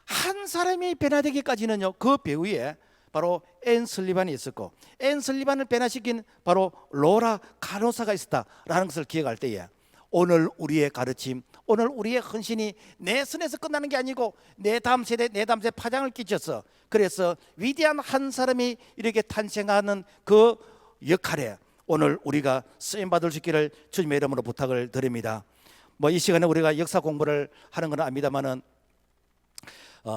A: 한 사람이 변화되기까지는요 그 배우에 바로 앤 설리반이 있었고 앤 설리반을 변화시킨 바로 로라 간호사가 있었다라는 것을 기억할 때에 오늘 우리의 가르침 오늘 우리의 헌신이 내 선에서 끝나는 게 아니고 내 다음 세대 내 다음 세대 파장을 끼쳐서 그래서 위대한 한 사람이 이렇게 탄생하는 그 역할에 오늘 우리가 쓰임받을 수 있기를 주님의 이름으로 부탁을 드립니다. 뭐 이 시간에 우리가 역사 공부를 하는 건 압니다만은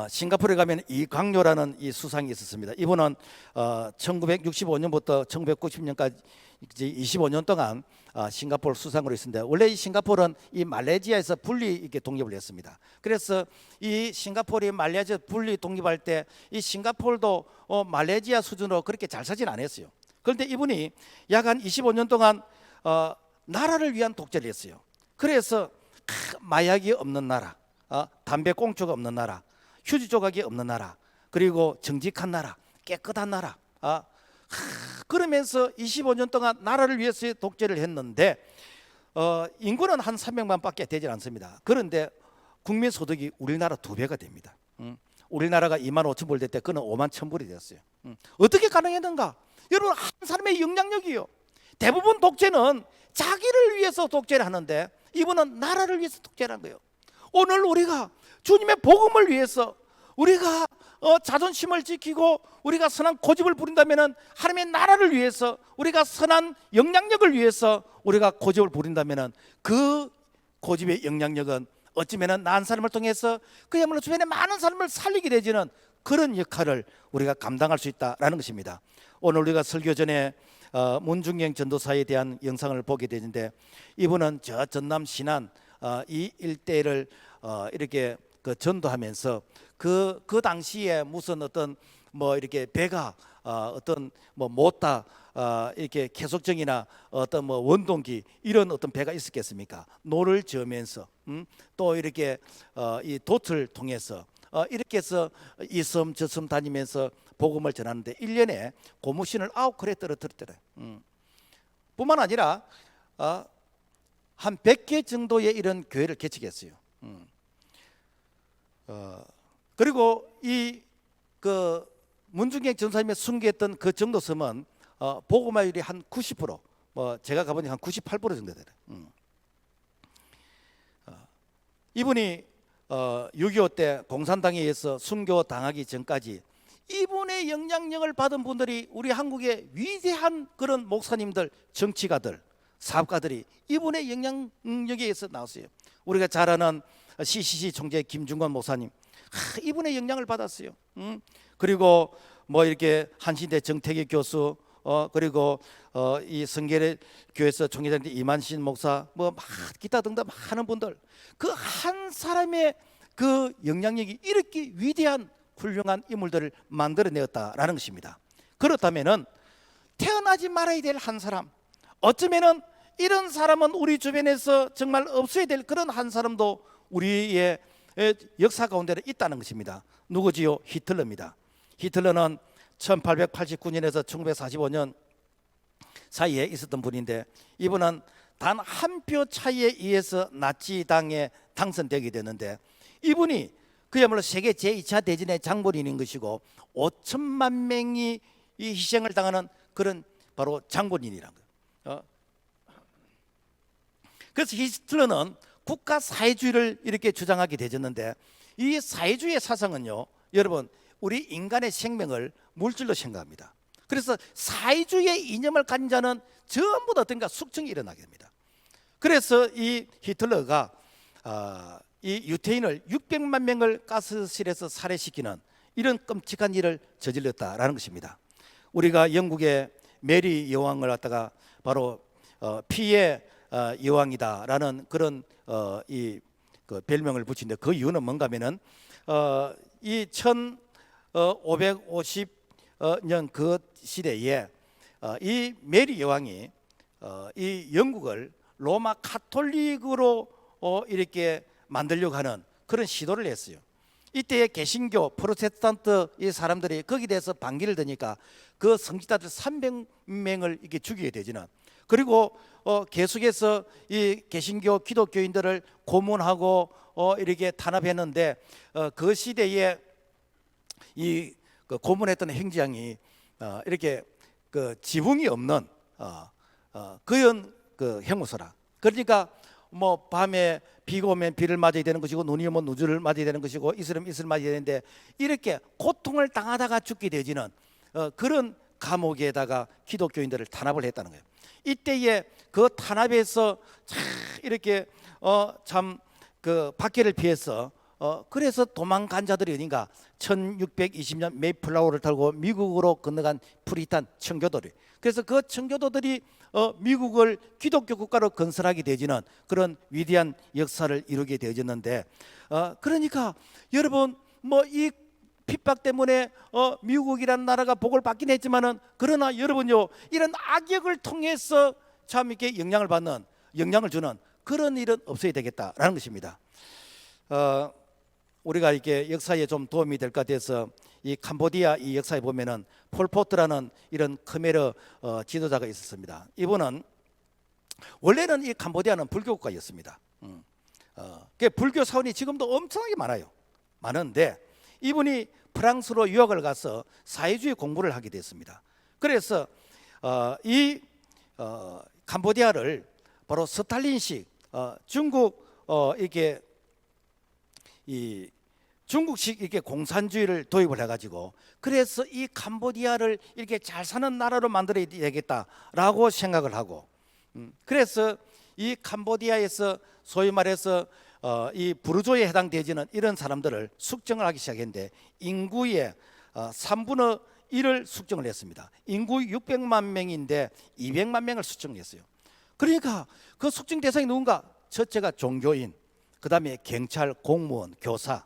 A: 싱가포르에 가면 이광요라는 이 수상이 있었습니다. 이분은 1965년부터 1990년까지 25년 동안 싱가포르 수상으로 있습니다. 원래 이 싱가포르는 이 말레이시아에서 분리 이렇게 독립을 했습니다. 그래서 이 싱가포르이 말레이시아 분리 독립할 때 이 싱가포르도 말레이시아 수준으로 그렇게 잘 사진 않았어요. 그런데 이분이 약 한 25년 동안 나라를 위한 독재를 했어요. 그래서 마약이 없는 나라, 담배 꽁초가 없는 나라, 휴지 조각이 없는 나라, 그리고 정직한 나라, 깨끗한 나라. 그러면서 25년 동안 나라를 위해서 독재를 했는데 인구는 한 300만밖에 되지 않습니다. 그런데 국민 소득이 우리나라 2배가 됩니다. 우리나라가 2만 5천 불 될 때 그는 5만 1천 불이 됐어요. 어떻게 가능했는가? 여러분 한 사람의 영향력이요. 대부분 독재는 자기를 위해서 독재를 하는데 이분은 나라를 위해서 독재를 한 거예요. 오늘 우리가 주님의 복음을 위해서 우리가 자존심을 지키고 우리가 선한 고집을 부린다면 하나님의 나라를 위해서 우리가 선한 영향력을 위해서 우리가 고집을 부린다면 그 고집의 영향력은 어쩌면 난 사람을 통해서 그야말로 주변에 많은 사람을 살리게 되지는 그런 역할을 우리가 감당할 수 있다라는 것입니다. 오늘 우리가 설교 전에 문중경 전도사에 대한 영상을 보게 되는데, 이분은 저 전남 신안 이 일대를 이렇게 그 전도하면서 그 당시에 무슨 어떤 뭐 이렇게 배가 어떤 뭐 못다 이렇게 계속정이나 어떤 뭐 원동기 이런 어떤 배가 있었겠습니까? 노를 저으면서 또 이렇게 이 돛을 통해서 이렇게 해서 이 섬 저 섬 다니면서 복음을 전하는데 1년에 고무신을 9컬에 떨어뜨렸더래. 뿐만 아니라 한 100개 정도의 이런 교회를 개척했어요. 그리고 이 그 문중경 전사님이 순교했던 그 정도 섬은 복음화율이 한 90%, 뭐 제가 가보니 한 98% 정도 되더래. 이분이 6.25 때 공산당에 의해서 순교 당하기 전까지 이분의 영향력을 받은 분들이 우리 한국의 위대한 그런 목사님들, 정치가들, 사업가들이 이분의 영향력에 의해서 나왔어요. 우리가 잘 아는 CCC 총재 김중건 목사님, 이분의 영향을 받았어요. 그리고 뭐 이렇게 한신대 정태기 교수, 그리고 이 성결의 교회에서 총회장 이만신 목사, 뭐 기타 등등 많은 분들, 그 한 사람의 그 영향력이 이렇게 위대한 훌륭한 인물들을 만들어내었다라는 것입니다. 그렇다면은 태어나지 말아야 될 한 사람, 어쩌면은 이런 사람은 우리 주변에서 정말 없어야 될 그런 한 사람도 우리의 역사 가운데 있다는 것입니다. 누구지요? 히틀러입니다. 히틀러는 1889년에서 1945년 사이에 있었던 분인데, 이분은 단 한 표 차이에 의해서 나치당에 당선되게 되는데, 이분이 그야말로 세계 제2차 대전의 장본인인 것이고 5천만 명이 이 희생을 당하는 그런 바로 장본인이라는 거예요. 그래서 히틀러는 국가 사회주의를 이렇게 주장하게 되졌는데, 이 사회주의의 사상은요, 여러분, 우리 인간의 생명을 물질로 생각합니다. 그래서 사회주의의 이념을 가진 자는 전부 다 어떤가 숙청이 일어나게 됩니다. 그래서 이 히틀러가 이 유태인을 600만 명을 가스실에서 살해시키는 이런 끔찍한 일을 저질렀다라는 것입니다. 우리가 영국의 메리 여왕을 갖다가 바로 피의 여왕이다라는 그런 그 별명을 붙인데, 그 이유는 뭔가면은 이 1550년 그 시대에 이 메리 여왕이 이 영국을 로마 카톨릭으로 이렇게 만들려고 하는 그런 시도를 했어요. 이때의 개신교 프로테스탄트 이 사람들이 거기에 대해서 반기를 드니까 그 성직자들 300명을 이렇게 죽이게 되지는, 그리고 계속해서 이 개신교 기독교인들을 고문하고 이렇게 탄압했는데, 그 시대에 이 그 고문했던 행장이 이렇게 그 지붕이 없는 그런 그 형무소라. 그러니까 뭐 밤에 비가 오면 비를 맞아야 되는 것이고, 눈이 오면 눈을 맞아야 되는 것이고, 이슬은 이슬을 맞아야 되는데, 이렇게 고통을 당하다가 죽게 되지는 그런 감옥에다가 기독교인들을 탄압을 했다는 거예요. 이때에 그 탄압에서 참 이렇게 참 그 박해를 피해서 그래서 도망간 자들이 어딘가 1620년 메이플라워를 타고 미국으로 건너간 프리탄 청교도들. 그래서 그 청교도들이 미국을 기독교 국가로 건설하게 되지는 그런 위대한 역사를 이루게 되어졌는데, 그러니까 여러분 뭐 이 핍박 때문에 미국이라는 나라가 복을 받긴 했지만은, 그러나 여러분요, 이런 악역을 통해서 참 이렇게 영향을 받는, 영향을 주는 그런 일은 없어야 되겠다라는 것입니다. 우리가 이렇게 역사에 좀 도움이 될 것 같아서 이 캄보디아 이 역사에 보면은 폴포트라는 이런 khmer 지도자가 있었습니다. 이분은 원래는 이 캄보디아는 불교 국가였습니다. 그 불교 사원이 지금도 엄청나게 많아요. 많은데 이분이 프랑스로 유학을 가서 사회주의 공부를 하게 됐습니다. 그래서 이 캄보디아를 바로 스탈린식 중국 이렇게 이 중국식 이렇게 공산주의를 도입을 해가지고, 그래서 이 캄보디아를 이렇게 잘 사는 나라로 만들어야 되겠다라고 생각을 하고, 그래서 이 캄보디아에서 소위 말해서 이 부르조에 해당되지는 이런 사람들을 숙정을 하기 시작했는데, 인구의 3분의 이를 숙정을 했습니다. 인구 600만 명인데 200만 명을 숙정했어요. 그러니까 그 숙정 대상이 누군가? 첫째가 종교인, 그 다음에 경찰, 공무원, 교사.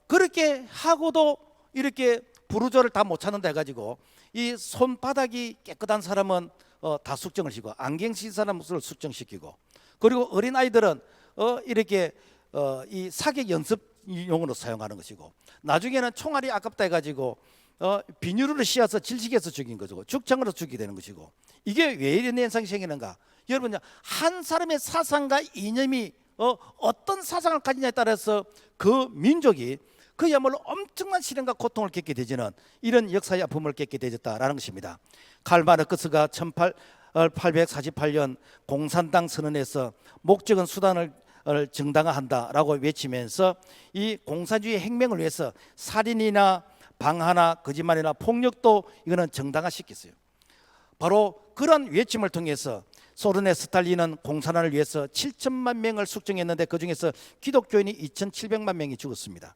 A: 그렇게 하고도 이렇게 부르조를 다 못 찾는다 해가지고 이 손바닥이 깨끗한 사람은 다 숙정을 시키고, 안경 쓴 사람을 숙정시키고, 그리고 어린 아이들은 이렇게 이 사격 연습용으로 사용하는 것이고, 나중에는 총알이 아깝다 해가지고 비닐을 씌워서 질식해서 죽인 거죠. 죽창으로 죽게 되는 것이고, 이게 왜 이런 현상이 생기는가? 여러분, 한 사람의 사상과 이념이 어떤 사상을 가지냐에 따라서 그 민족이 그야말로 엄청난 시련과 고통을 겪게 되지는 이런 역사의 아픔을 겪게 되었다라는 것입니다. 칼 마르크스가 1848년 공산당 선언에서 목적은 수단을 정당화한다라고 외치면서 이 공산주의 혁명을 위해서 살인이나 방화나 거짓말이나 폭력도 이거는 정당화시켰어요. 바로 그런 외침을 통해서 소련의 스탈린은 공산화를 위해서 7천만 명을 숙정했는데 그중에서 기독교인이 2,700만 명이 죽었습니다.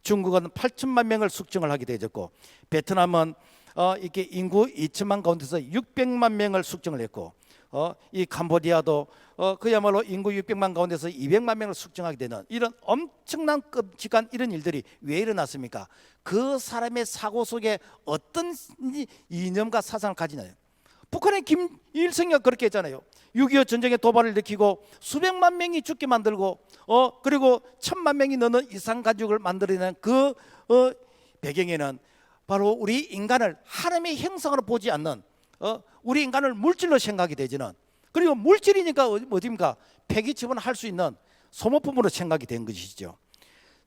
A: 중국은 8천만 명을 숙정을 하게 되었고, 베트남은 이렇게 인구 2천만 가운데서 600만 명을 숙정을 했고, 이 캄보디아도 그야말로 인구 600만 가운데서 200만 명을 숙정하게 되는 이런 엄청난 끔찍한 이런 일들이 왜 일어났습니까? 그 사람의 사고 속에 어떤 이념과 사상을 가지나요? 북한의 김일성이가 그렇게 했잖아요. 6.25 전쟁의 도발을 일으키고 수백만 명이 죽게 만들고 그리고 1,000만 명이 넘는 이산 가족을 만들어내는 그 배경에는 바로 우리 인간을 하나님의 형상으로 보지 않는 우리 인간을 물질로 생각이 되지는, 그리고 물질이니까 어디입니까? 폐기처분 할 수 있는 소모품으로 생각이 된 것이죠.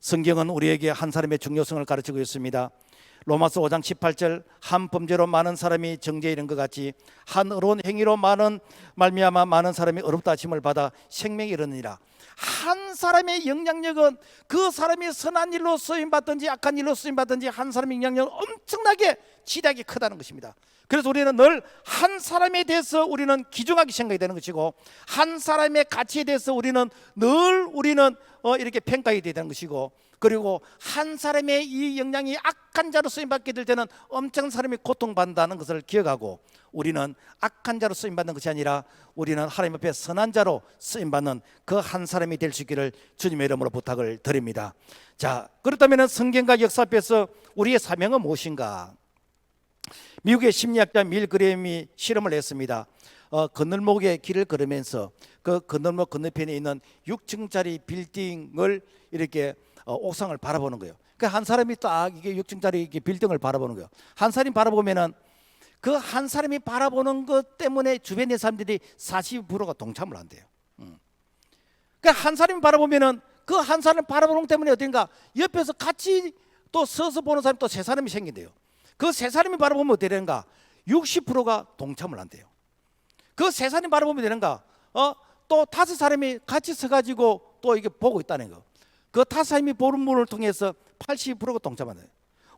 A: 성경은 우리에게 한 사람의 중요성을 가르치고 있습니다. 로마서 5장 18절, 한 범죄로 많은 사람이 정죄에 이른 것 같이 한 어려운 행위로 말미암아 많은 사람이 어렵다 하심을 받아 생명에 이르느니라. 한 사람의 영향력은 그 사람이 선한 일로 쓰임받든지 악한 일로 쓰임받든지 한 사람의 영향력은 엄청나게 지대하게 크다는 것입니다. 그래서 우리는 늘 한 사람에 대해서 우리는 귀중하게 생각이 되는 것이고, 한 사람의 가치에 대해서 우리는 이렇게 평가해야 되는 것이고, 그리고 한 사람의 이 영향이 악한 자로 쓰임받게 될 때는 엄청난 사람이 고통받는다는 것을 기억하고, 우리는 악한 자로 쓰임받는 것이 아니라 우리는 하나님 앞에 선한 자로 쓰임받는 그 한 사람이 될 수 있기를 주님의 이름으로 부탁을 드립니다. 자, 그렇다면 성경과 역사 앞에서 우리의 사명은 무엇인가? 미국의 심리학자 밀 그레임이 실험을 했습니다. 건널목의 길을 걸으면서 그 건널목 건너편에 있는 6층짜리 빌딩을 이렇게 옥상을 바라보는 거예요. 그 한 사람이 딱 이게 6층짜리 빌딩을 바라보는 거예요. 한 사람이 바라보면은 그 한 사람이 바라보는 것 때문에 주변의 사람들이 40%가 동참을 한대요. 그 한 사람이 바라보면은 그 한 사람 바라보는 것 때문에 어딘가 옆에서 같이 또 서서 보는 사람이 또 세 사람이 생긴대요. 그 세 사람이 바라보면 어떻게 되는가? 60%가 동참을 한대요. 그 세 사람이 바라보면 되는가? 또 5사람이 같이 서가지고 또 이게 보고 있다는 거. 그 5사람이 보는 분을 통해서 80%가 동참한대요.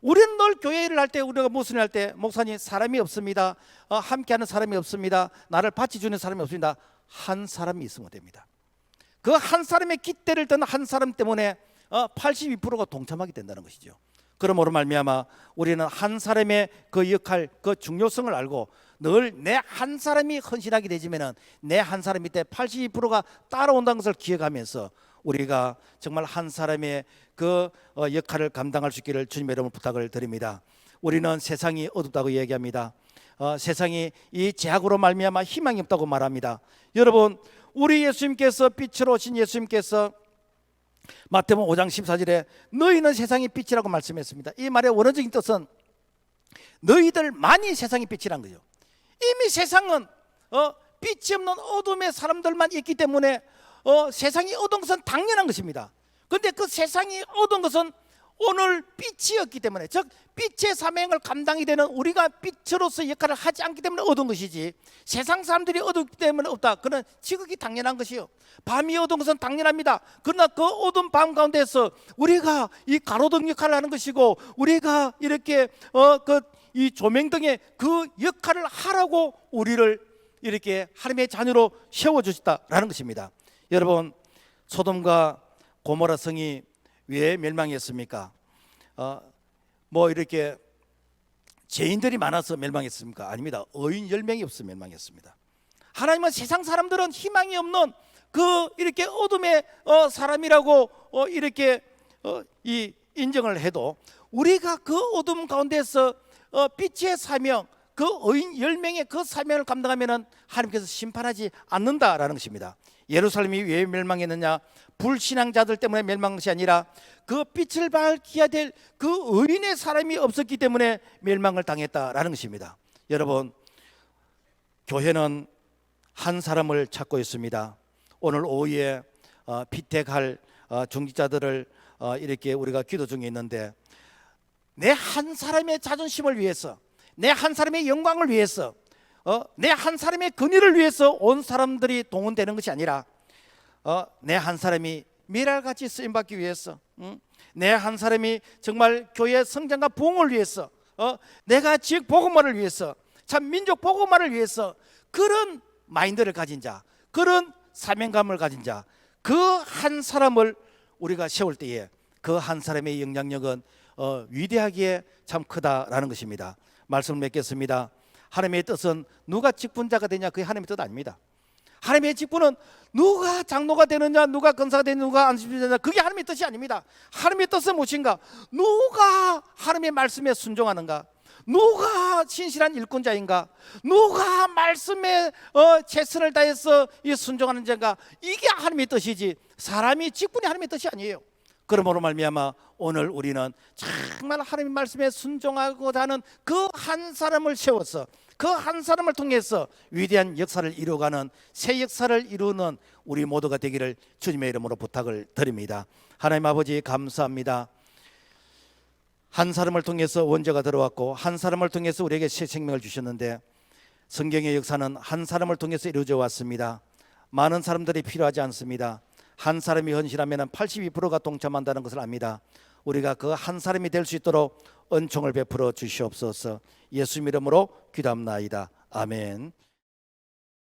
A: 우리는 늘 교회 일을 할 때, 우리가 무슨 일 할 때, 목사님 사람이 없습니다. 함께하는 사람이 없습니다. 나를 받쳐주는 사람이 없습니다. 한 사람이 있으면 됩니다. 그 한 사람의 깃대를 든 한 사람 때문에 82%가 동참하게 된다는 것이죠. 그러므로 말미암아 우리는 한 사람의 그 역할, 그 중요성을 알고 늘 내 한 사람이 헌신하게 되지면은 내 한 사람 밑에 82%가 따라온다는 것을 기억하면서 우리가 정말 한 사람의 그 역할을 감당할 수 있기를 주님의 이름으로 부탁을 드립니다. 우리는 세상이 어둡다고 얘기합니다. 세상이 이 죄악으로 말미암아 희망이 없다고 말합니다. 여러분, 우리 예수님께서 빛으로 오신 예수님께서 마태복음 5장 14절에 너희는 세상의 빛이라고 말씀했습니다. 이 말의 원어적인 뜻은 너희들만이 세상의 빛이란 거죠. 이미 세상은 빛이 없는 어둠의 사람들만 있기 때문에 세상이 어두운 것은 당연한 것입니다. 그런데 그 세상이 어두운 것은 오늘 빛이었기 때문에, 즉 빛의 사명을 감당이 되는 우리가 빛으로서 역할을 하지 않기 때문에 어두운 것이지, 세상 사람들이 어둡기 때문에 없다, 그는 지극히 당연한 것이요. 밤이 어두운 것은 당연합니다. 그러나 그 어두운 밤 가운데서 우리가 이 가로등 역할을 하는 것이고, 우리가 이렇게 이 조명등의 그 역할을 하라고 우리를 이렇게 하나님의 자녀로 세워주셨다라는 것입니다. 여러분, 소돔과 고모라 성이 왜 멸망했습니까? 뭐 이렇게 죄인들이 많아서 멸망했습니까? 아닙니다. 의인 10명이 없어 멸망했습니다. 하나님은 세상 사람들은 희망이 없는 그 이렇게 어둠의 사람이라고 이렇게 인정을 해도 우리가 그 어둠 가운데서 빛의 사명, 그 의인 10명의 그 사명을 감당하면은 하나님께서 심판하지 않는다라는 것입니다. 예루살렘이 왜 멸망했느냐? 불신앙자들 때문에 멸망한 것이 아니라 그 빛을 밝혀야 될 그 의인의 사람이 없었기 때문에 멸망을 당했다라는 것입니다. 여러분, 교회는 한 사람을 찾고 있습니다. 오늘 오후에 피택할 중직자들을 이렇게 우리가 기도 중에 있는데, 내 한 사람의 자존심을 위해서, 내 한 사람의 영광을 위해서, 내 한 사람의 근위를 위해서 온 사람들이 동원되는 것이 아니라 내 한 사람이 미랄같이 쓰임받기 위해서, 내 한 사람이 정말 교회 성장과 부흥을 위해서, 내가 지역 복음화를 위해서, 참 민족 복음화를 위해서 그런 마인드를 가진 자, 그런 사명감을 가진 자, 그 한 사람을 우리가 세울 때에 그 한 사람의 영향력은 위대하기에 참 크다라는 것입니다. 말씀을 맺겠습니다. 하나님의 뜻은 누가 직분자가 되냐, 그게 하나님의 뜻 아닙니다. 하나님의 직분은 누가 장로가 되느냐, 누가 권사가 되느냐, 누가 안수집이 되느냐, 그게 하나님의 뜻이 아닙니다. 하나님의 뜻은 무엇인가? 누가 하나님의 말씀에 순종하는가, 누가 신실한 일꾼자인가, 누가 말씀에 최선을 다해서 순종하는 자인가, 이게 하나님의 뜻이지 사람이 직분이 하나님의 뜻이 아니에요. 그러므로 말미암아 오늘 우리는 정말 하나님의 말씀에 순종하고자 하는 그 한 사람을 세워서 그 한 사람을 통해서 위대한 역사를 이루어가는 새 역사를 이루는 우리 모두가 되기를 주님의 이름으로 부탁을 드립니다. 하나님 아버지, 감사합니다. 한 사람을 통해서 원죄가 들어왔고 한 사람을 통해서 우리에게 새 생명을 주셨는데, 성경의 역사는 한 사람을 통해서 이루어져 왔습니다. 많은 사람들이 필요하지 않습니다. 한 사람이 헌신하면 82%가 동참한다는 것을 압니다. 우리가 그 한 사람이 될 수 있도록 은총을 베풀어 주시옵소서. 예수 이름으로 기도합나이다. 아멘.